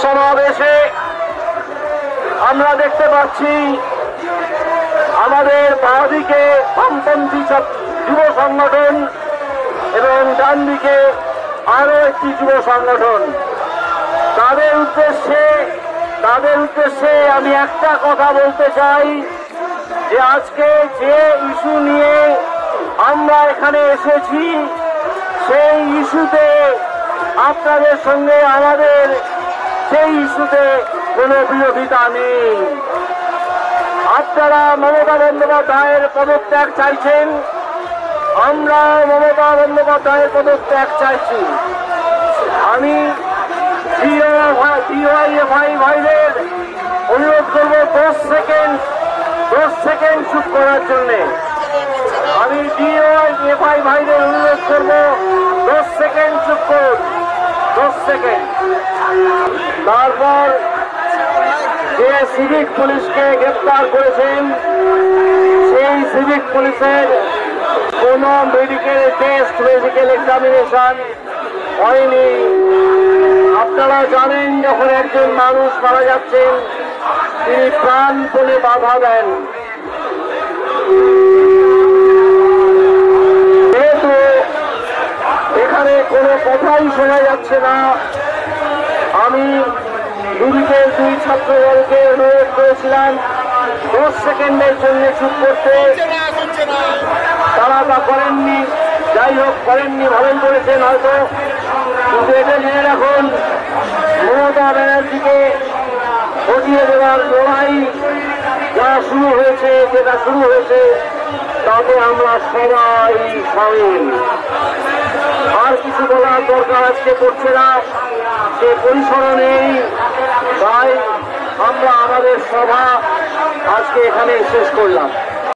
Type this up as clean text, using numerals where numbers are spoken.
সমাবেশে আমরা দেখতে পাচ্ছি আমাদের বাঁদিকে বামপন্থী যুব সংগঠন এবং ডান দিকে আরো একটি যুব সংগঠন। তাদের উদ্দেশ্যে আমি একটা কথা বলতে চাই যে আজকে যে ইস্যু নিয়ে আমরা এখানে এসেছি সেই ইস্যুতে আপনাদের সঙ্গে আমাদের সেই ইস্যুতে কোনো বিরোধিতা নেই। আপনারা মমতা বন্দ্যোপাধ্যায়ের পদত্যাগ চাইছেন, আমরা মমতা বন্দ্যোপাধ্যায়ের পদত্যাগ চাইছি। আমি ডিওয়াইএফআই ভাইদের অনুরোধ করব 10 সেকেন্ড চুপ করার জন্য। আমি ডিওয়াইএফআই ভাইদের অনুরোধ করব 10 সেকেন্ড চুপ করুন, 10 সেকেন্ড। তারপর যে সিভিক পুলিশকে গ্রেপ্তার করেছেন সেই সিভিক পুলিশের কোন মেডিকেল টেস্ট, মেডিকেল এক্সামিনেশন হয়নি। আপনারা জানেন যখন একজন মানুষ মারা যাচ্ছেন তিনি প্রাণপণে বাধা দেন। যেহেতু এখানে কোনো কথাই শোনা যাচ্ছে না, আমি দুদিকের দুই ছাত্রদলকে অনুরোধ করেছিলাম 10 সেকেন্ডের জন্য চুপ করতে। তারা তা করেননি, যাই হোক করেননি, ভালোই করেছেন হয়তো। কিন্তু এটা জেনে রাখুন, মমতা ব্যানার্জিকে হটিয়ে দেওয়ার লড়াই যেটা শুরু হয়েছে তাতে আমরা সবাই সামিল। আর কিছু বলার দরকার আজকে পড়ছে না, সে পরিসরও নেই। তাই আমরা আমাদের সভা আজকে এখানে শেষ করলাম।